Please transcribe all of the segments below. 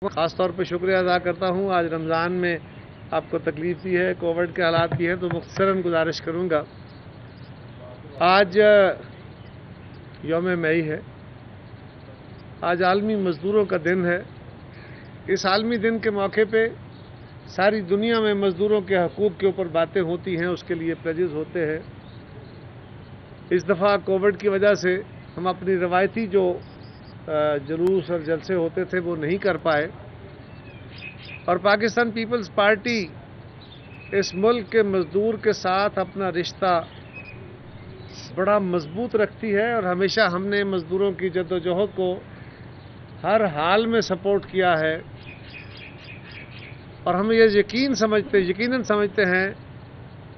خاص طور پہ شکریہ ادا کرتا ہوں. آج رمضان میں آپ کو تکلیف دی ہے، کووڈ کے حالات بھی ہیں، تو مختصراً گزارش کروں گا. آج یوم مئی ہے، آج عالمی مزدوروں کا دن ہے. اس عالمی دن کے موقع پہ ساری دنیا میں مزدوروں کے حقوق کے اوپر باتیں ہوتی ہیں، اس کے لیے پلیجز ہوتے ہیں. اس دفعہ کووڈ کی وجہ سے ہم اپنی روایتی جو جلوس اور جلسے ہوتے تھے وہ نہیں کر پائے، اور پاکستان پیپلز پارٹی اس ملک کے مزدور کے ساتھ اپنا رشتہ بڑا مضبوط رکھتی ہے، اور ہمیشہ ہم نے مزدوروں کی جدوجہد کو ہر حال میں سپورٹ کیا ہے. اور ہم یہ یقیناً سمجھتے ہیں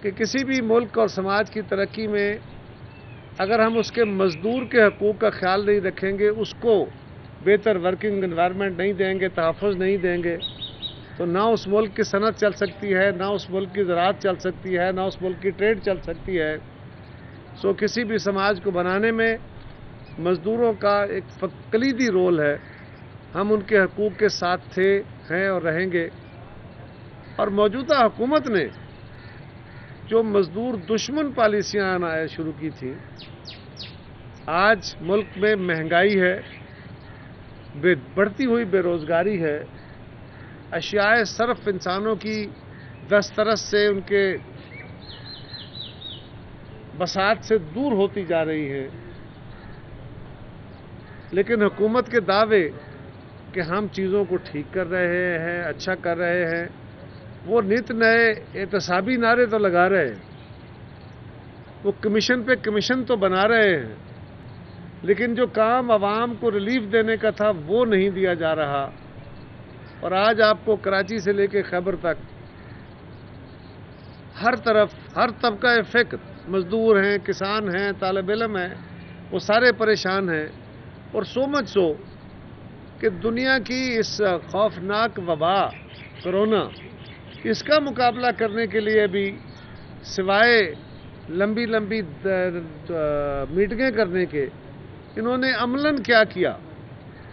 کہ کسی بھی ملک اور سماج کی ترقی میں اگر ہم اس کے مزدور کے حقوق کا خیال نہیں رکھیں گے، اس کو بہتر ورکنگ انوائرمنٹ نہیں دیں گے، تحفظ نہیں دیں گے، تو نہ اس ملک کی صنعت چل سکتی ہے، نہ اس ملک کی زراعت چل سکتی ہے، نہ اس ملک کی ٹریڈ چل سکتی ہے. کسی بھی سماج کو بنانے میں مزدوروں کا ایک کلیدی رول ہے. ہم ان کے حقوق کے ساتھ تھے، ہیں اور رہیں گے. اور موجودہ حکومت نے جو مزدور دشمن پالیسیاں شروع کی تھیں، آج ملک میں مہنگائی ہے، بڑھتی ہوئی بے روزگاری ہے، اشیاء صرف انسانوں کی دسترس سے، ان کے بساط سے دور ہوتی جا رہی ہیں. لیکن حکومت کے دعوے کہ ہم چیزوں کو ٹھیک کر رہے ہیں، اچھا کر رہے ہیں، وہ نت نئے احتسابی نعرے تو لگا رہے ہیں، وہ کمیشن پہ کمیشن تو بنا رہے ہیں، لیکن جو کام عوام کو ریلیف دینے کا تھا وہ نہیں دیا جا رہا. اور آج آپ کو کراچی سے لے کے خیبر تک ہر طرف ہر طبقہ فکر، مزدور ہیں، کسان ہیں، طالب علم ہیں، وہ سارے پریشان ہیں. اور سو مچ سو کہ دنیا کی اس خوفناک وبا کرونا، اس کا مقابلہ کرنے کے لیے بھی سوائے لمبی میٹنگیں کرنے کے انہوں نے عملاً کیا کیا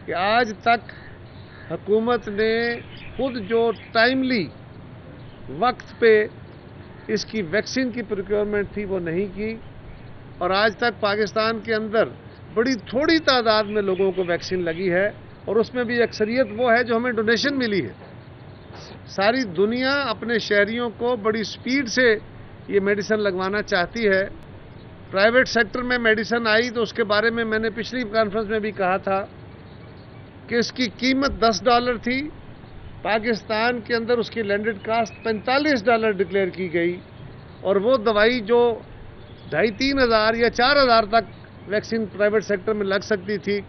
کہ آج تک حکومت نے خود جو ٹائملی وقت پہ اس کی ویکسین کی پروکیورمنٹ تھی وہ نہیں کی. اور آج تک پاکستان کے اندر بڑی تھوڑی تعداد میں لوگوں کو ویکسین لگی ہے، اور اس میں بھی اکثریت وہ ہے جو ہمیں ڈونیشن ملی ہے. ساری دنیا اپنے شہریوں کو بڑی سپیڈ سے یہ میڈیسن لگوانا چاہتی ہے. پرائیویٹ سیکٹر میں میڈیسن آئی تو اس کے بارے میں نے پچھلی کانفرنس میں بھی کہا تھا کہ اس کی قیمت $10 تھی. پاکستان کے اندر اس کی لینڈڈ کاسٹ $45 ڈکلیئر کی گئی، اور وہ دوائی جو 2,500 3,000 یا 4,000 تک ویکسین پرائیویٹ سیکٹر میں لگ سکتی تھی،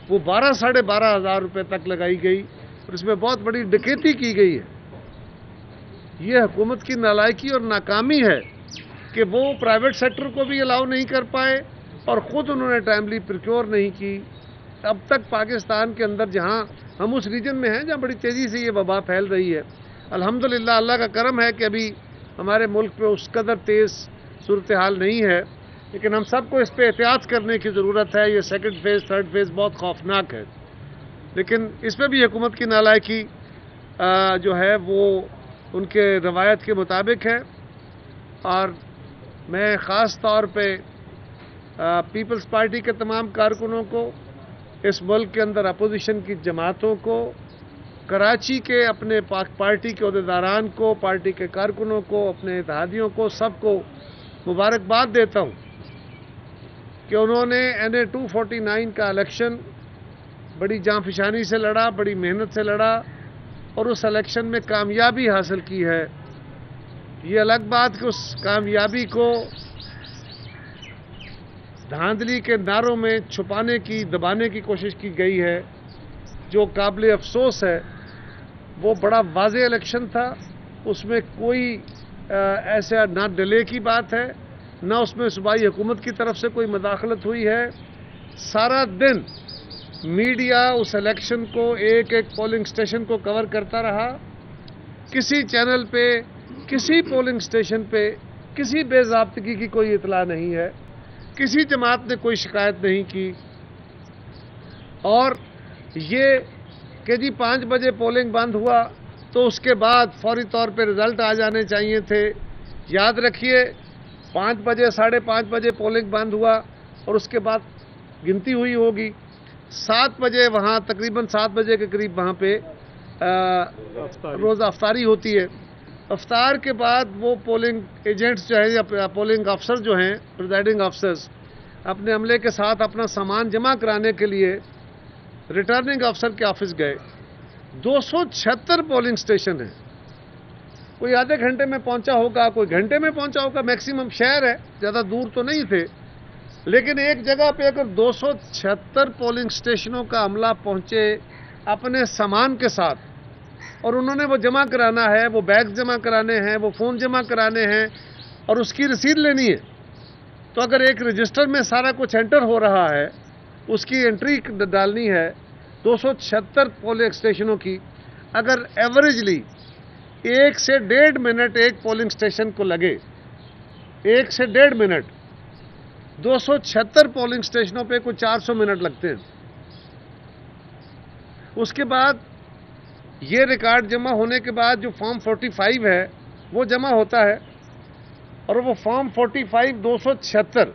وہ 12,500 روپے تک لگائی گئی، اور اس میں بہت بڑی ڈکیتی کی گئی ہے. یہ حکومت کی نالائکی اور ناکامی ہے کہ وہ پرائیویٹ سیکٹر کو بھی الاؤ نہیں کر پائے، اور خود انہوں نے ٹائملی پروکیور نہیں کی. اب تک پاکستان کے اندر، جہاں ہم اس ریجن میں ہیں جہاں بڑی تیزی سے یہ وبا پھیل رہی ہے، الحمدللہ اللہ کا کرم ہے کہ ابھی ہمارے ملک میں اس قدر تیز صورتحال نہیں ہے، لیکن ہم سب کو اس پہ احتیاط کرنے کی ضرورت ہے. یہ سیکنڈ فیز، تھرڈ فیز بہت خوفناک ہے، لیکن اس پہ بھی حکومت کی نالائکی جو ہے وہ ان کے روایت کے مطابق ہے. اور میں خاص طور پہ پیپلز پارٹی کے تمام کارکنوں کو، اس ملک کے اندر اپوزیشن کی جماعتوں کو، کراچی کے اپنے پارٹی کے عہدیداران کو، پارٹی کے کارکنوں کو، اپنے اتحادیوں کو، سب کو مبارکباد دیتا ہوں کہ انہوں نے NA 249 کا الیکشن بڑی جانفشانی سے لڑا، بڑی محنت سے لڑا، اور اس الیکشن میں کامیابی حاصل کی ہے. یہ الگ بات کہ اس کامیابی کو دھاندلی کے نعروں میں چھپانے کی، دبانے کی کوشش کی گئی ہے، جو قابل افسوس ہے. وہ بڑا واضح الیکشن تھا، اس میں کوئی ایسا نہ ڈیلے کی بات ہے، نہ اس میں صوبائی حکومت کی طرف سے کوئی مداخلت ہوئی ہے. سارا دن میڈیا اس الیکشن کو ایک پولنگ سٹیشن کو کور کرتا رہا. کسی چینل پہ، کسی پولنگ سٹیشن پہ کسی بے ضابطگی کی کوئی اطلاع نہیں ہے، کسی جماعت نے کوئی شکایت نہیں کی. اور یہ کہ جی 5 بجے پولنگ بند ہوا تو اس کے بعد فوری طور پہ رزلٹ آ جانے چاہیے تھے. یاد رکھیے 5 بجے 5:30 بجے پولنگ بند ہوا اور اس کے بعد گنتی ہوئی ہوگی. 7 بجے وہاں تقریباً 7 بجے کے قریب وہاں پہ روزہ افطاری ہوتی ہے. افطار کے بعد وہ پولنگ ایجنٹس جو ہیں یا پولنگ افسر جو ہیں پریزائڈنگ افسرز اپنے عملے کے ساتھ اپنا سامان جمع کرانے کے لیے ریٹرننگ افسر کے آفس گئے. 276 پولنگ سٹیشن ہیں. کوئی آدھے گھنٹے میں پہنچا ہوگا, کوئی گھنٹے میں پہنچا ہوگا. میکسیمم شہر ہے, زیادہ دور تو نہیں تھے, لیکن ایک جگہ پہ اگر 276 پولنگ سٹیشنوں کا عملہ پہنچے اپنے سامان کے ساتھ اور انہوں نے وہ جمع کرانا ہے, وہ بیگ جمع کرانے ہیں, وہ فون جمع کرانے ہیں اور اس کی رسید لینی ہے, تو اگر ایک رجسٹر میں سارا کچھ انٹر ہو رہا ہے, اس کی انٹری ڈالنی ہے 276 پولنگ سٹیشنوں کی, اگر ایوریجلی 1 سے 1.5 منٹ ایک پولنگ سٹیشن کو لگے, 1 سے 1.5 منٹ, 276 پولنگ سٹیشنوں پہ کوئی 400 منٹ لگتے ہیں. اس کے بعد یہ ریکارڈ جمع ہونے کے بعد جو فارم 45 ہے وہ جمع ہوتا ہے, اور وہ فارم 45 276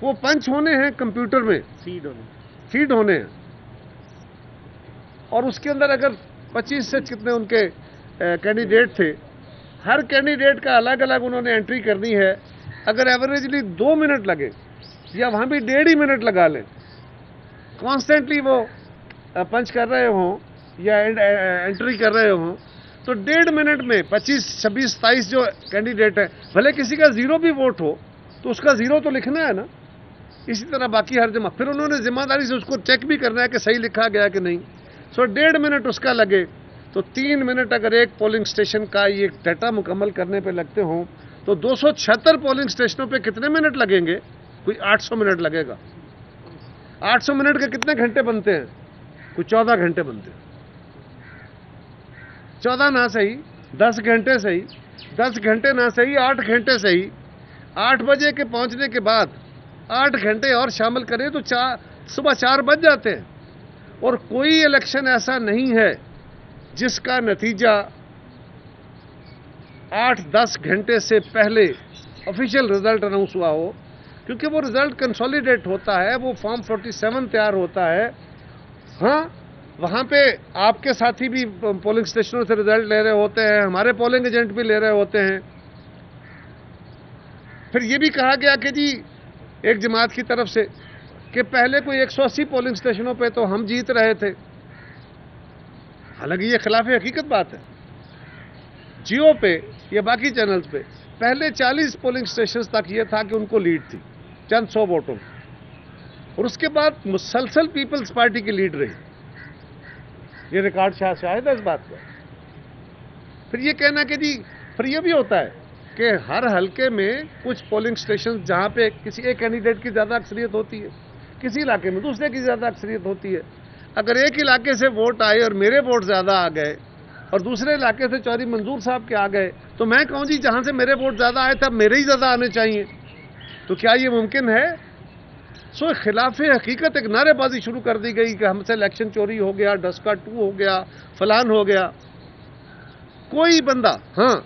وہ پنچ ہونے ہیں کمپیوٹر میں, فیڈ ہونے ہیں, اور اس کے اندر اگر 25 سے کتنے ان کے کینڈیڈیٹ تھے, ہر کینڈیڈیٹ کا الگ الگ انہوں نے انٹری کرنی ہے. اگر ایوریجلی 2 منٹ لگے یا وہاں بھی 1.5 منٹ لگا لیں, کانسٹنٹلی وہ پنچ کر رہے ہوں یا انٹری کر رہے ہوں, تو 1.5 منٹ میں 25, 26, 27 جو کینڈیڈیٹ ہے, بھلے کسی کا 0 بھی ووٹ ہو تو اس کا 0 تو لکھنا ہے نا. اسی طرح باقی ہر جمع, پھر انہوں نے ذمہ داری سے اس کو چیک بھی کرنا ہے کہ صحیح لکھا گیا کہ نہیں. 1.5 منٹ اس کا لگے تو 3 منٹ اگر ایک پولنگ سٹیشن کا یہ ڈیٹا مکمل کرنے پہ لگتے ہوں تو 276 پولنگ سٹیشنوں پہ کتنے منٹ لگیں گے؟ کوئی 800 منٹ لگے گا. 800 منٹ کے کتنے گھنٹے بنتے ہیں؟ کوئی 14 گھنٹے بنتے ہیں. 14 نہ صحیح 10 گھنٹے صحیح, 10 گھنٹے نہ صحیح 8 گھنٹے صحیح. 8 بجے کے پہنچنے کے بعد 8 گھنٹے اور شامل کریں تو صبح 4 بج جاتے ہیں. اور کوئی الیکشن ایسا نہیں ہے جس کا نتیجہ 8-10 گھنٹے سے پہلے آفیشیل رزلٹ اناؤنس ہوا ہو, کیونکہ وہ رزلٹ کنسولیڈیٹ ہوتا ہے, وہ فارم 47 تیار ہوتا ہے. ہاں وہاں پہ آپ کے ساتھی بھی پولنگ سٹیشنوں سے رزلٹ لے رہے ہوتے ہیں, ہمارے پولنگ ایجنٹ بھی لے رہے ہوتے ہیں. پھر یہ بھی کہا گیا کہ جی ایک جماعت کی طرف سے کہ پہلے کوئی 180 پولنگ سٹیشنوں پہ تو ہم جیت رہے تھے. حالانکہ یہ خلاف حقیقت بات ہے. جیو پہ یا باقی چینلز پہ پہلے 40 پولنگ سٹیشنز تک یہ تھا کہ ان کو لیڈ تھی چند 100 ووٹوں, اور اس کے بعد مسلسل پیپلز پارٹی کی لیڈ رہی. یہ ریکارڈ شاہد ہے اس بات کا. پھر یہ کہنا کہ جی پھر یہ بھی ہوتا ہے کہ ہر حلقے میں کچھ پولنگ سٹیشن جہاں پہ کسی ایک کینڈیڈیٹ کی زیادہ اکثریت ہوتی ہے, کسی علاقے میں دوسرے کی زیادہ اکثریت ہوتی ہے. اگر ایک علاقے سے ووٹ آئے اور میرے ووٹ زیادہ آ گئے اور دوسرے علاقے سے چودھری منظور صاحب کے آ گئے, تو میں کہوں جی جہاں سے میرے ووٹ زیادہ آئے تب میرے ہی زیادہ آنے چاہیے. تو کیا یہ ممکن ہے؟ خلاف حقیقت ایک نعرے بازی شروع کر دی گئی کہ ہم سے الیکشن چوری ہو گیا, ڈسکا 2 ہو گیا, فلان ہو گیا. کوئی بندہ, ہاں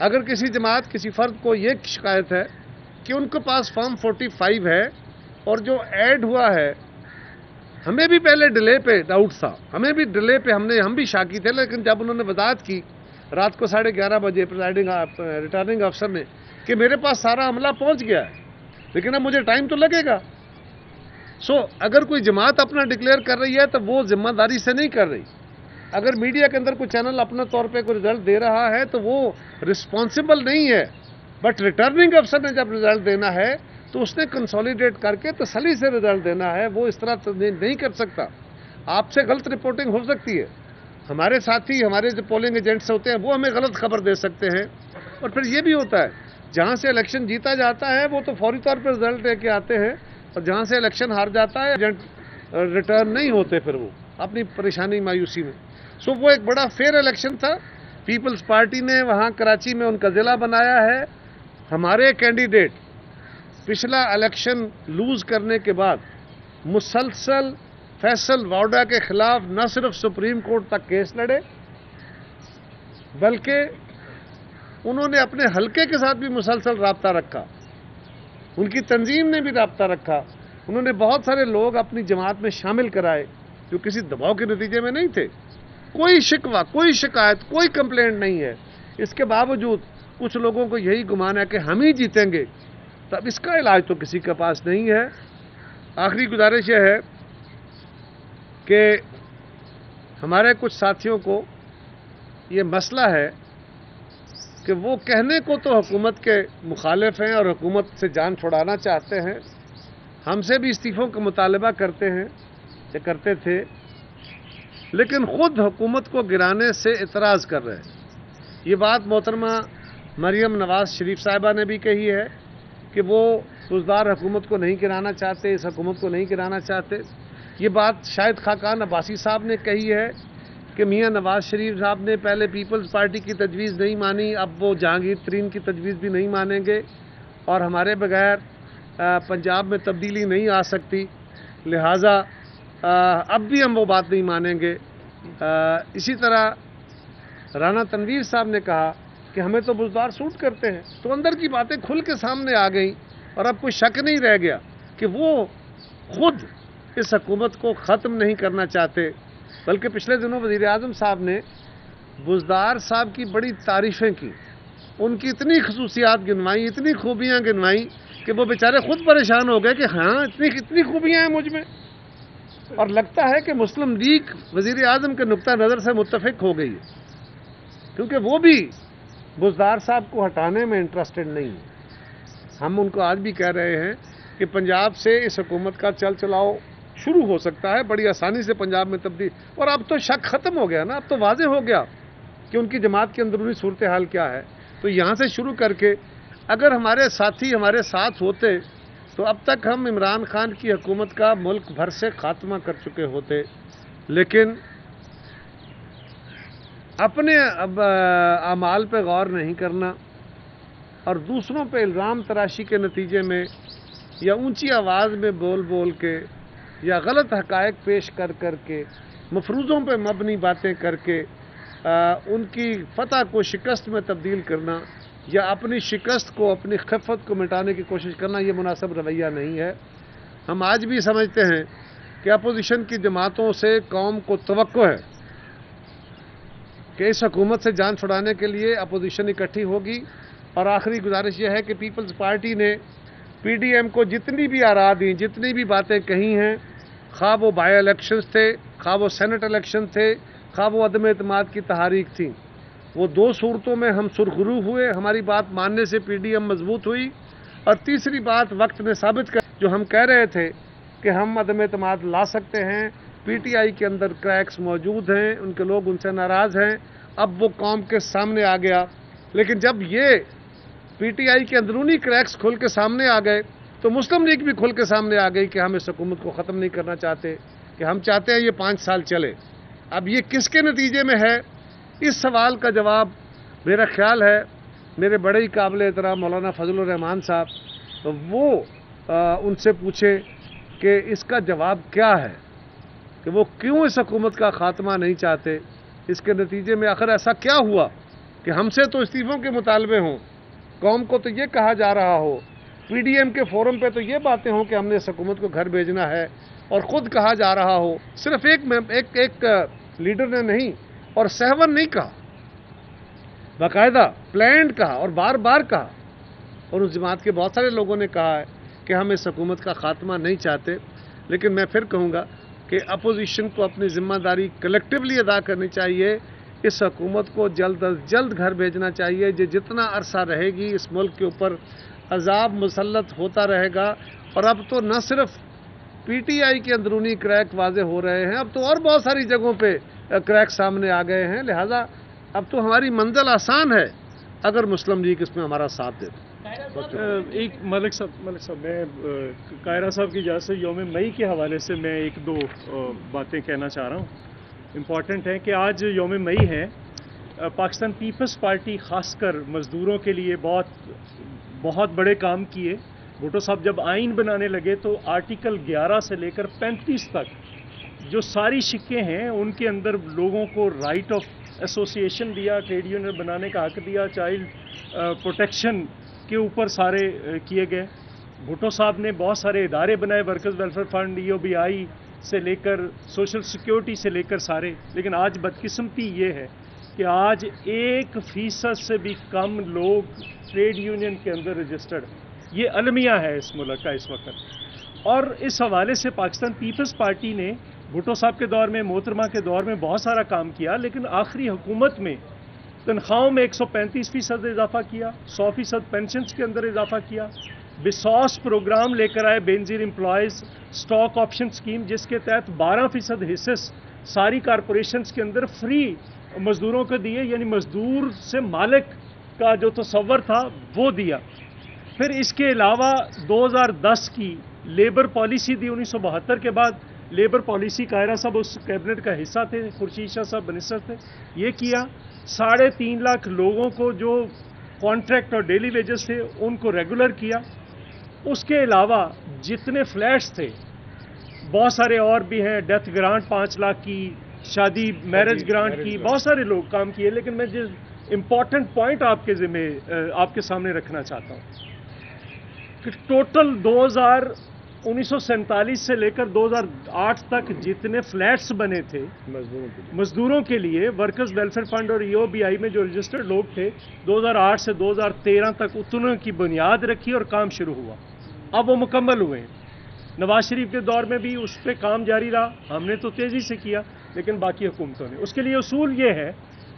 اگر کسی جماعت کسی فرد کو یہ شکایت ہے کہ ان کے پاس فارم 45 ہے اور جو ایڈ ہوا ہے, ہمیں بھی پہلے ڈیلے پہ ڈاؤٹ تھا, ہمیں بھی ڈیلے پہ ہم بھی شاکی تھے, لیکن جب انہوں نے وضاحت کی رات کو 11:30 بجے ریٹرننگ افسر نے کہ میرے پاس سارا عملہ پہنچ گیا ہے لیکن اب مجھے ٹائم تو لگے گا. اگر کوئی جماعت اپنا ڈکلیئر کر رہی ہے تو وہ ذمہ داری سے نہیں کر رہی. اگر میڈیا کے اندر کوئی چینل اپنے طور پہ کوئی رزلٹ دے رہا ہے تو وہ رسپانسبل نہیں ہے, بٹ ریٹرننگ افسر نے جب رزلٹ دینا ہے تو اس نے کنسولیڈیٹ کر کے تسلی سے رزلٹ دینا ہے. وہ اس طرح نہیں کر سکتا. آپ سے غلط رپورٹنگ ہو سکتی ہے, ہمارے ساتھی ہمارے جو پولنگ ایجنٹس ہوتے ہیں وہ ہمیں غلط خبر دے سکتے ہیں. اور پھر یہ بھی ہوتا ہے جہاں سے الیکشن جیتا جاتا ہے وہ تو فوری طور پر رزلٹ لے کے آتے ہیں, اور جہاں سے الیکشن ہار جاتا ہے ایجنٹ ریٹرن نہیں ہوتے پھر وہ اپنی پریشانی مایوسی میں. وہ ایک بڑا فیئر الیکشن تھا. پیپلز پارٹی نے وہاں کراچی میں ان کا ضلع بنایا ہے. ہمارے کینڈیڈیٹ پچھلا الیکشن لوز کرنے کے بعد مسلسل فیصل واؤڈا کے خلاف نہ صرف سپریم کورٹ تک کیس لڑے بلکہ انہوں نے اپنے حلقے کے ساتھ بھی مسلسل رابطہ رکھا، ان کی تنظیم نے بھی رابطہ رکھا، انہوں نے بہت سارے لوگ اپنی جماعت میں شامل کرائے جو کسی دباؤ کے نتیجے میں نہیں تھے، کوئی شکوہ، کوئی شکایت، کوئی کمپلینٹ نہیں ہے۔ اس کے باوجود کچھ لوگوں کو یہی گمان ہے کہ ہم ہی جیتیں گے، تب اس کا علاج تو کسی کے پاس نہیں ہے۔ آخری گزارش یہ ہے کہ ہمارے کچھ ساتھیوں کو یہ مسئلہ ہے کہ وہ کہنے کو تو حکومت کے مخالف ہیں اور حکومت سے جان چھڑانا چاہتے ہیں، ہم سے بھی استعفوں کا مطالبہ کرتے ہیں یا کرتے تھے، لیکن خود حکومت کو گرانے سے اعتراض کر رہے ہیں۔ یہ بات محترمہ مریم نواز شریف صاحبہ نے بھی کہی ہے کہ وہ بزدار حکومت کو نہیں گرانا چاہتے، اس حکومت کو نہیں گرانا چاہتے۔ یہ بات شاہد خاقان عباسی صاحب نے کہی ہے کہ میاں نواز شریف صاحب نے پہلے پیپلز پارٹی کی تجویز نہیں مانی، اب وہ جہانگیر ترین کی تجویز بھی نہیں مانیں گے، اور ہمارے بغیر پنجاب میں تبدیلی نہیں آ سکتی، لہٰذا اب بھی ہم وہ بات نہیں مانیں گے۔ اسی طرح رانا تنویر صاحب نے کہا کہ ہمیں تو بزدار سوٹ کرتے ہیں، تو اندر کی باتیں کھل کے سامنے آ گئیں، اور اب کوئی شک نہیں رہ گیا کہ وہ خود اس حکومت کو ختم نہیں کرنا چاہتے، بلکہ پچھلے دنوں وزیر اعظم صاحب نے بزدار صاحب کی بڑی تعریفیں کی، ان کی اتنی خصوصیات گنوائی، اتنی خوبیاں گنوائیں کہ وہ بیچارے خود پریشان ہو گئے کہ ہاں اتنی خوبیاں ہیں مجھ میں، اور لگتا ہے کہ مسلم لیگ وزیر اعظم کے نقطہ نظر سے متفق ہو گئی ہے، کیونکہ وہ بھی بزدار صاحب کو ہٹانے میں انٹرسٹڈ نہیں ہے۔ ہم ان کو آج بھی کہہ رہے ہیں کہ پنجاب سے اس حکومت کا چل چلاؤ شروع ہو سکتا ہے، بڑی آسانی سے پنجاب میں تبدیل، اور اب تو شک ختم ہو گیا نا، اب تو واضح ہو گیا کہ ان کی جماعت کی اندرونی صورتحال کیا ہے۔ تو یہاں سے شروع کر کے اگر ہمارے ساتھی ہمارے ساتھ ہوتے تو اب تک ہم عمران خان کی حکومت کا ملک بھر سے خاتمہ کر چکے ہوتے، لیکن اپنے اعمال پہ غور نہیں کرنا اور دوسروں پہ الزام تراشی کے نتیجے میں یا اونچی آواز میں بول بول کے یا غلط حقائق پیش کر کر کے مفروضوں پہ مبنی باتیں کر کے ان کی فتح کو شکست میں تبدیل کرنا یا اپنی شکست کو، اپنی خفت کو مٹانے کی کوشش کرنا، یہ مناسب رویہ نہیں ہے۔ ہم آج بھی سمجھتے ہیں کہ اپوزیشن کی جماعتوں سے قوم کو توقع ہے کہ اس حکومت سے جان چھڑانے کے لیے اپوزیشن اکٹھی ہوگی، اور آخری گزارش یہ ہے کہ پیپلز پارٹی نے پی ڈی ایم کو جتنی بھی آراء دیں، جتنی بھی باتیں کہی ہیں، خواہ وہ بائی الیکشنز تھے، خواہ وہ سینٹ الیکشن تھے، خواہ وہ عدم اعتماد کی تحریک تھیں، وہ دو صورتوں میں ہم سرخرو ہوئے، ہماری بات ماننے سے پی ڈی ایم مضبوط ہوئی، اور تیسری بات وقت نے ثابت کر جو ہم کہہ رہے تھے کہ ہم عدم اعتماد لا سکتے ہیں، پی ٹی آئی کے اندر کریکس موجود ہیں، ان کے لوگ ان سے ناراض ہیں، اب وہ قوم کے سامنے آ گیا۔ لیکن جب یہ پی ٹی آئی کے اندرونی کریکس کھل کے سامنے آ گئے تو مسلم لیگ بھی کھل کے سامنے آ گئی کہ ہم اس حکومت کو ختم نہیں کرنا چاہتے، کہ ہم چاہتے ہیں یہ 5 سال چلے۔ اب یہ کس کے نتیجے میں ہے، اس سوال کا جواب میرا خیال ہے میرے بڑے ہی قابل احترام مولانا فضل الرحمان صاحب وہ ان سے پوچھے کہ اس کا جواب کیا ہے، کہ وہ کیوں اس حکومت کا خاتمہ نہیں چاہتے، اس کے نتیجے میں آخر ایسا کیا ہوا کہ ہم سے تو استعفوں کے مطالبے ہوں، قوم کو تو یہ کہا جا رہا ہو، پی ڈی ایم کے فورم پہ تو یہ باتیں ہوں کہ ہم نے اس حکومت کو گھر بھیجنا ہے، اور خود کہا جا رہا ہو، صرف ایک لیڈر نے نہیں اور سہون نہیں کہا، باقاعدہ پلانڈ کہا اور بار بار کہا، اور اس جماعت کے بہت سارے لوگوں نے کہا ہے کہ ہم اس حکومت کا خاتمہ نہیں چاہتے۔ لیکن میں پھر کہوں گا کہ اپوزیشن کو اپنی ذمہ داری کلیکٹیولی ادا کرنی چاہیے، اس حکومت کو جلد از جلد گھر بھیجنا چاہیے، جتنا عرصہ رہے گی اس ملک کے اوپر عذاب مسلط ہوتا رہے گا، اور اب تو نہ صرف پی ٹی آئی کے اندرونی کریک واضح ہو رہے ہیں، اب تو اور بہت ساری جگہوں پہ کریک سامنے آ گئے ہیں، لہٰذا اب تو ہماری منزل آسان ہے اگر مسلم لیگ اس میں ہمارا ساتھ دے۔ ایک ملک صاحب میں قاہرہ صاحب کی اجازت سے یوم مئی کے حوالے سے میں 1-2 باتیں کہنا چاہ رہا ہوں، امپورٹنٹ ہے کہ آج یوم مئی ہے، پاکستان پیپلز پارٹی خاص کر مزدوروں کے لیے بہت بڑے کام کیے۔ بھٹو صاحب جب آئین بنانے لگے تو آرٹیکل 11 سے لے کر 35 تک جو ساری شکیں ہیں ان کے اندر لوگوں کو رائٹ آف ایسوسیشن دیا، ٹریڈ یونین بنانے کا حق دیا، چائلڈ پروٹیکشن کے اوپر سارے کیے گئے۔ بھٹو صاحب نے بہت سارے ادارے بنائے، ورکرز ویلفیئر فنڈ، EOBI سے لے کر سوشل سیکیورٹی سے لے کر سارے، لیکن آج بدقسمتی یہ ہے کہ آج 1% سے بھی کم لوگ ٹریڈ یونین کے اندر رجسٹرڈ، یہ المیہ ہے اس ملک کا اس وقت۔ اور اس حوالے سے پاکستان پیپلز پارٹی نے بھٹو صاحب کے دور میں، محترمہ کے دور میں بہت سارا کام کیا، لیکن آخری حکومت میں تنخواہوں میں 135% اضافہ کیا، 100% پینشنز کے اندر اضافہ کیا، بسوس پروگرام لے کر آئے، Benazir employees stock option scheme, جس کے تحت 12% حصص ساری کارپوریشنز کے اندر فری مزدوروں کو دیے، یعنی مزدور سے مالک کا جو تصور تھا وہ دیا۔ پھر اس کے علاوہ 2010 کی لیبر پالیسی دی، 1972 کے بعد لیبر پالیسی، قاہرہ صاحب اس کیبنٹ کا حصہ تھے، خورشید شاہ صاحب منسٹر تھے، یہ کیا۔ 3.5 لاکھ لوگوں کو جو کانٹریکٹ اور ڈیلی ویجز تھے ان کو ریگولر کیا۔ اس کے علاوہ جتنے فلیٹس تھے، بہت سارے اور بھی ہیں، ڈیتھ گرانٹ 5 لاکھ کی، شادی میرج گرانٹ کی، بہت سارے لوگ کام کیے، لیکن میں جس امپورٹنٹ پوائنٹ آپ کے سامنے رکھنا چاہتا ہوں کہ ٹوٹل 1947 سے لے کر 2008 تک جتنے فلیٹس بنے تھے مزدوروں کے لیے، ورکرز ویلفیئر فنڈ اور EOBI میں جو رجسٹرڈ لوگ تھے، 2008 سے 2013 تک اتنوں کی بنیاد رکھی اور کام شروع ہوا۔ اب وہ مکمل ہوئے ہیں۔ نواز شریف کے دور میں بھی اس پہ کام جاری رہا، ہم نے تو تیزی سے کیا، لیکن باقی حکومتوں نے۔ اس کے لیے اصول یہ ہے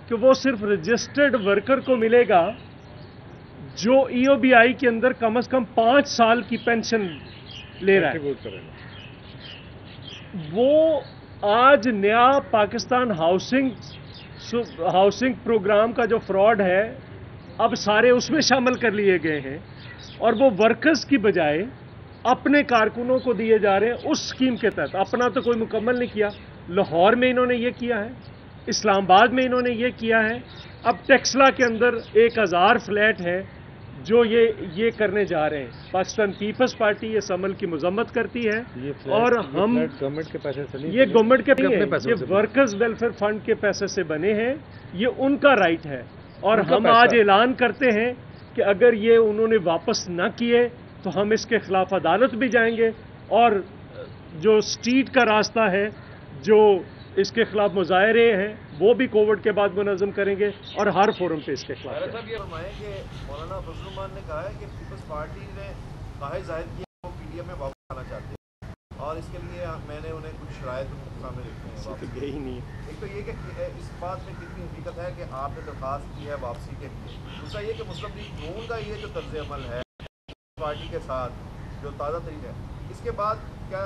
کہ وہ صرف رجسٹرڈ ورکر کو ملے گا جو EOBI کے اندر کم از کم 5 سال کی پینشن لے رہا ہے۔ وہ آج نیا پاکستان ہاؤسنگ پروگرام کا جو فراڈ ہے، اب سارے اس میں شامل کر لیے گئے ہیں، اور وہ ورکرز کی بجائے اپنے کارکنوں کو دیے جا رہے ہیں اس اسکیم کے تحت۔ اپنا تو کوئی مکمل نہیں کیا۔ لاہور میں انہوں نے یہ کیا ہے، اسلام آباد میں انہوں نے یہ کیا ہے، اب ٹیکسلا کے اندر 1000 فلیٹ ہے جو یہ کرنے جا رہے ہیں۔ پاکستان پیپلز پارٹی اس عمل کی مذمت کرتی ہے، اور ہم گورنمنٹ کے پیسے سے یہ گورنمنٹ کے نہیں ہیں، یہ ورکرز ویلفیئر فنڈ کے پیسے سے بنے ہیں، یہ ان کا رائٹ ہے، اور ہم آج اعلان کرتے ہیں کہ اگر یہ انہوں نے واپس نہ کیے تو ہم اس کے خلاف عدالت بھی جائیں گے، اور جو اسٹریٹ کا راستہ ہے، جو اس کے خلاف مظاہرے ہیں، وہ بھی کووڈ کے بعد منظم کریں گے، اور ہر فورم پہ اس کے خلاف۔ صاحب یہ فرمائیں کہ مولانا فضل الرحمان نے کہا ہے کہ پیپلز پارٹی نے خواہش ظاہر کی وہ PDM میں واپس آنا چاہتے ہیں، اور اس کے لیے میں نے انہیں کچھ شرائط سامنے رکھے ہیں۔ یہی نہیں ہے۔ ایک تو یہ کہ اس بات میں کتنی حقیقت ہے کہ آپ نے درخواست کی ہے واپسی کے لیے، دوسرا یہ کہ مسلم لیگ نون کا یہ جو طرز عمل ہے پارٹی کے ساتھ جو تازہ ترین ہے، اس کے بعد کیا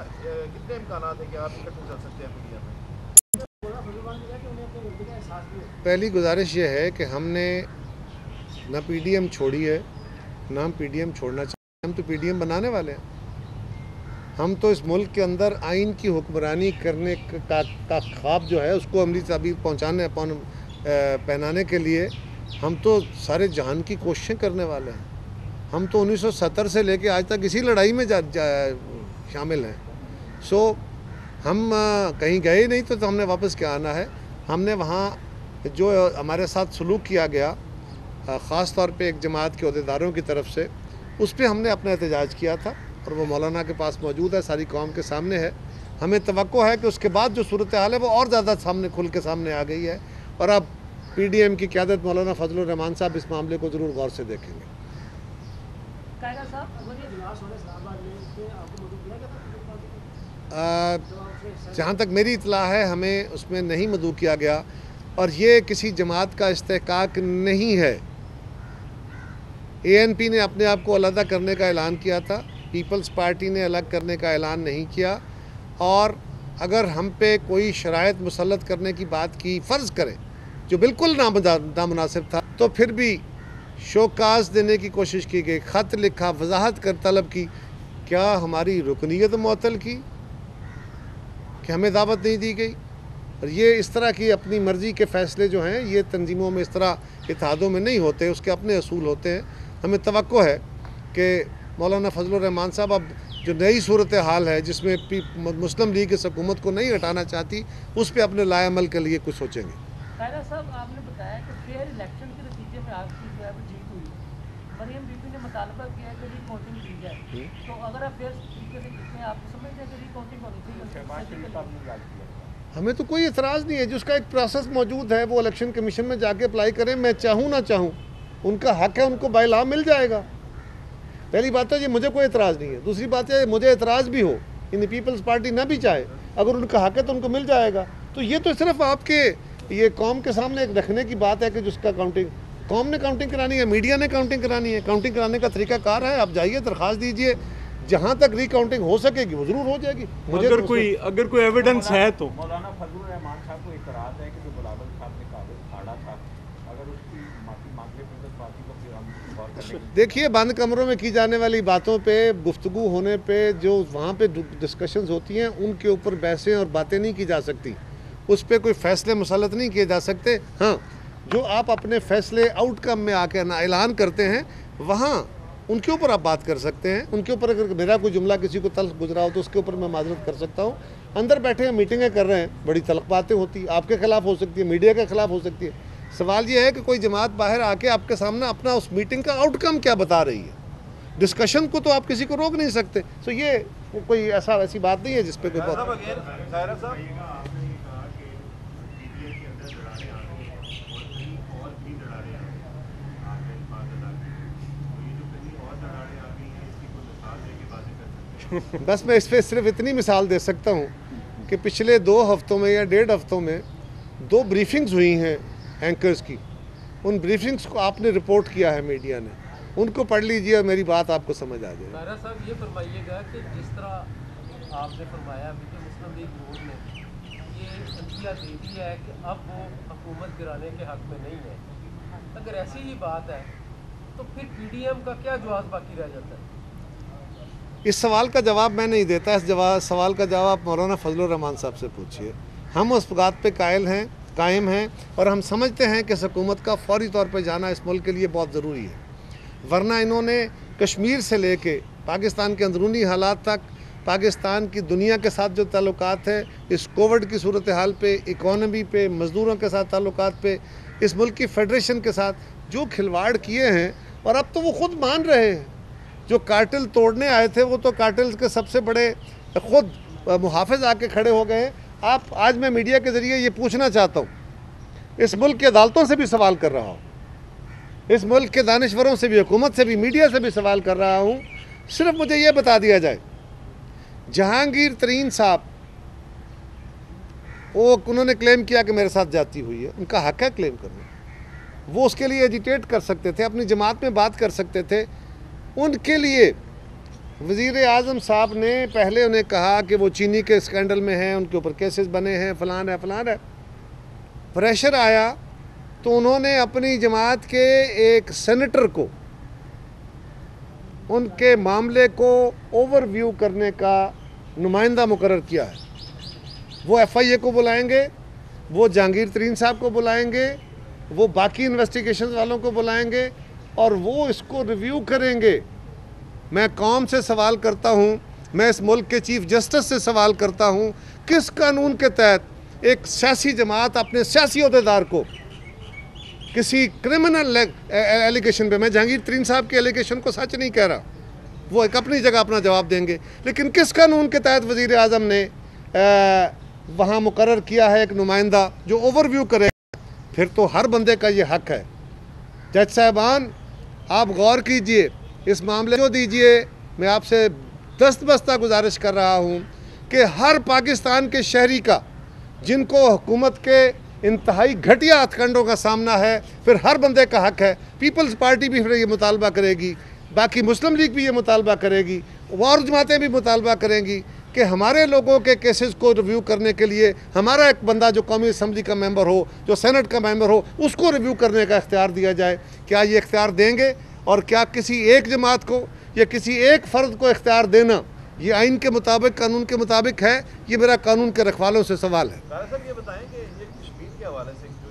کتنے امکانات ہیں کہ آپ اکٹھے چل سکتے ہیں PDM میں؟ پہلی گزارش یہ ہے کہ ہم نے نہ PDM چھوڑی ہے، نہ ہم PDM چھوڑنا چاہتے ہیں، ہم تو PDM بنانے والے ہیں۔ ہم تو اس ملک کے اندر آئین کی حکمرانی کرنے کا خواب جو ہے اس کو عملی تعبیر پہنانے کے لیے ہم تو سارے جہان کی کوششیں کرنے والے ہیں۔ ہم تو 1970 سے لے کے آج تک اسی لڑائی میں شامل ہیں۔ ہم کہیں گئے نہیں تو ہم نے واپس کیا آنا ہے۔ ہم نے وہاں جو ہمارے ساتھ سلوک کیا گیا، خاص طور پہ ایک جماعت کے عہدیداروں کی طرف سے، اس پہ ہم نے اپنا احتجاج کیا تھا، اور وہ مولانا کے پاس موجود ہے، ساری قوم کے سامنے ہے۔ ہمیں توقع ہے کہ اس کے بعد جو صورتحال ہے وہ اور زیادہ کھل کے سامنے آ گئی ہے، اور اب PDM کی قیادت مولانا فضل الرحمان صاحب اس معاملے کو ضرور غور سے دیکھیں گے۔ جہاں تک میری اطلاع ہے ہمیں اس میں نہیں مدعو کیا گیا، اور یہ کسی جماعت کا استحقاق نہیں ہے۔ ANP نے اپنے آپ کو علیحدہ کرنے کا اعلان کیا تھا، پیپلز پارٹی نے الگ کرنے کا اعلان نہیں کیا، اور اگر ہم پہ کوئی شرائط مسلط کرنے کی بات کی فرض کریں جو بالکل نامناسب تھا، تو پھر بھی شوکاز دینے کی کوشش کی گئی، خط لکھا، وضاحت کر طلب کی، کیا ہماری رکنیت معطل کی کہ ہمیں دعوت نہیں دی گئی؟ اور یہ اس طرح کی اپنی مرضی کے فیصلے جو ہیں یہ تنظیموں میں اس طرح اتحادوں میں نہیں ہوتے، اس کے اپنے اصول ہوتے ہیں۔ ہمیں توقع ہے کہ مولانا فضل الرحمان صاحب اب جو نئی صورتحال ہے جس میں مسلم لیگ اس حکومت کو نہیں ہٹانا چاہتی، اس پہ اپنے لائے عمل کے لیے کچھ سوچیں گے۔ خیرہ صاحب، آپ نے بتایا کہ فیئر الیکشن کے نتیجے میں آپ کی جو ہے وہ جیت ہوئی، مریم بی بی نے مطالبہ کیا ہے کہ ری کاؤنٹنگ کی جائے، تو اگر آپ فیئر طریقے سے جیتے ہیں، آپ سمجھتے ہیں کہ ری کاؤنٹنگ ہونی چاہیے؟ ہمیں تو کوئی اعتراض نہیں ہے، جس کا ایک پروسیس موجود ہے وہ الیکشن کمیشن میں جا کے اپلائی کریں، میں چاہوں نہ چاہوں ان کا حق ہے، ان کو بائی لا مل جائے گا۔ پہلی بات ہے یہ مجھے کوئی اعتراض نہیں ہے، دوسری بات ہے مجھے اعتراض بھی ہو، یعنی پیپلز پارٹی نہ بھی چاہے، اگر ان کا حق ہے تو ان کو مل جائے گا۔ تو یہ تو صرف آپ کے یہ قوم کے سامنے ایک رکھنے کی بات ہے کہ جس کا کاؤنٹنگ قوم نے کاؤنٹنگ کرانی ہے، میڈیا نے کاؤنٹنگ کرانی ہے، کاؤنٹنگ کرانے کا طریقہ کار ہے، آپ جائیے درخواست دیجئے، جہاں تک ری کاؤنٹنگ ہو سکے گی وہ ضرور ہو جائے گی۔ اگر کوئی ایویڈنس ہے تو مولانا فضل الرحمان صاحب کو اعتراض ہے کہ جو بلاول صاحب نے کاغذ پھاڑا تھا، اگر اس کی معافی مانگ لے پیپلز پارٹی کو، پھر ہم غور کریں گے۔ دیکھیے، بند کمروں میں کی جانے والی باتوں پہ گفتگو ہونے پہ جو وہاں پہ ڈسکشنز ہوتی ہیں ان کے اوپر بحثیں اور باتیں نہیں کی جا سکتی، اس پہ کوئی فیصلے مسلط نہیں کیے جا سکتے۔ ہاں، جو آپ اپنے فیصلے آؤٹ کم میں آ کے اعلان کرتے ہیں وہاں ان کے اوپر آپ بات کر سکتے ہیں، ان کے اوپر اگر میرا کوئی جملہ کسی کو تلخ گزرا ہو تو اس کے اوپر میں معذرت کر سکتا ہوں۔ اندر بیٹھے ہیں، میٹنگیں کر رہے ہیں، بڑی تلخ باتیں ہوتی، آپ کے خلاف ہو سکتی ہے، میڈیا کے خلاف ہو سکتی ہے۔ سوال یہ ہے کہ کوئی جماعت باہر آ کے آپ کے سامنے اپنا اس میٹنگ کا آؤٹ کم کیا بتا رہی ہے، ڈسکشن کو تو آپ کسی کو روک نہیں سکتے۔ تو یہ کوئی ایسی بات نہیں ہے جس پہ کوئی بات۔ خیرہ صاحب، بس میں اس پہ صرف اتنی مثال دے سکتا ہوں کہ پچھلے 2 ہفتوں میں یا 1.5 ہفتوں میں 2 بریفنگز ہوئی ہیں اینکرز کی، ان بریفنگز کو آپ نے رپورٹ کیا ہے میڈیا نے، ان کو پڑھ لیجئے اور میری بات آپ کو سمجھ آ جائے۔ خیرہ صاحب، یہ فرمائیے گا کہ جس طرح آپ نے فرمایا ابھی کہ مسلم لیگ نون نے یہ عندیہ دے دیا ہے کہ اب وہ حکومت گرانے کے حق میں نہیں ہے، اگر ایسی ہی بات ہے تو پھر پی ڈی ایم کا کیا جواز باقی رہ جاتا ہے؟ اس سوال کا جواب میں نہیں دیتا، اس سوال کا جواب مولانا فضل الرحمان صاحب سے پوچھیے۔ ہم اس بات پہ قائم ہیں اور ہم سمجھتے ہیں کہ اس حکومت کا فوری طور پہ جانا اس ملک کے لیے بہت ضروری ہے، ورنہ انہوں نے کشمیر سے لے کے پاکستان کے اندرونی حالات تک، پاکستان کی دنیا کے ساتھ جو تعلقات ہیں، اس کووڈ کی صورتحال پہ، اکانومی پہ، مزدوروں کے ساتھ تعلقات پہ، اس ملک کی فیڈریشن کے ساتھ جو کھلواڑ کیے ہیں، اور اب تو وہ خود مان رہے ہیں۔ جو کارٹل توڑنے آئے تھے وہ تو کارٹلز کے سب سے بڑے خود محافظ آ کے کھڑے ہو گئے ہیں۔ آج میں میڈیا کے ذریعے یہ پوچھنا چاہتا ہوں، اس ملک کے عدالتوں سے بھی سوال کر رہا ہوں، اس ملک کے دانشوروں سے بھی، حکومت سے بھی، میڈیا سے بھی سوال کر رہا ہوں، صرف مجھے یہ بتا دیا جائے، جہانگیر ترین صاحب، انہوں نے کلیم کیا کہ میرے ساتھ جاتی ہوئی ہے، ان کا حق ہے کلیم کرنا، وہ اس کے لیے ایجیٹیٹ کر سکتے تھے، اپنی جماعت میں بات کر سکتے تھے۔ ان کے لیے وزیر اعظم صاحب نے پہلے انہیں کہا کہ وہ چینی کے اسکینڈل میں ہیں، ان کے اوپر کیسز بنے ہیں، فلان ہے، پریشر آیا تو انہوں نے اپنی جماعت کے ایک سینیٹر کو ان کے معاملے کو اوور ویو کرنے کا نمائندہ مقرر کیا ہے۔ وہ ایف آئی اے کو بلائیں گے، وہ جہانگیر ترین صاحب کو بلائیں گے، وہ باقی انویسٹیگیشن والوں کو بلائیں گے اور وہ اس کو ریویو کریں گے۔ میں قوم سے سوال کرتا ہوں، میں اس ملک کے چیف جسٹس سے سوال کرتا ہوں، کس قانون کے تحت ایک سیاسی جماعت اپنے سیاسی عہدیدار کو کسی کرمنل ایلیگیشن پہ، میں جہانگیر ترین صاحب کے ایلیگیشن کو سچ نہیں کہہ رہا، وہ ایک اپنی جگہ اپنا جواب دیں گے، لیکن کس قانون کے تحت وزیر اعظم نے وہاں مقرر کیا ہے ایک نمائندہ جو اوور ویو کرے؟ پھر تو ہر بندے کا یہ حق ہے۔ جج صاحبان، آپ غور کیجئے، اس معاملے کو دیجئے۔ میں آپ سے دستبستہ گزارش کر رہا ہوں کہ ہر پاکستان کے شہری کا، جن کو حکومت کے انتہائی گھٹیا ہتھ کنڈوں کا سامنا ہے، پھر ہر بندے کا حق ہے۔ پیپلز پارٹی بھی پھر یہ مطالبہ کرے گی، باقی مسلم لیگ بھی یہ مطالبہ کرے گی، اور جماعتیں بھی مطالبہ کریں گی کہ ہمارے لوگوں کے کیسز کو ریویو کرنے کے لیے ہمارا ایک بندہ جو قومی اسمبلی کا ممبر ہو، جو سینٹ کا ممبر ہو، اس کو ریویو کرنے کا اختیار دیا جائے۔ کیا یہ اختیار دیں گے؟ اور کیا کسی ایک جماعت کو یا کسی ایک فرد کو اختیار دینا یہ آئین کے مطابق، قانون کے مطابق ہے؟ یہ میرا قانون کے رکھوالوں سے سوال ہے۔ خیرہ صاحب، یہ بتائیں کہ یہ کشمیر کے حوالے سے جو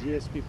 GSP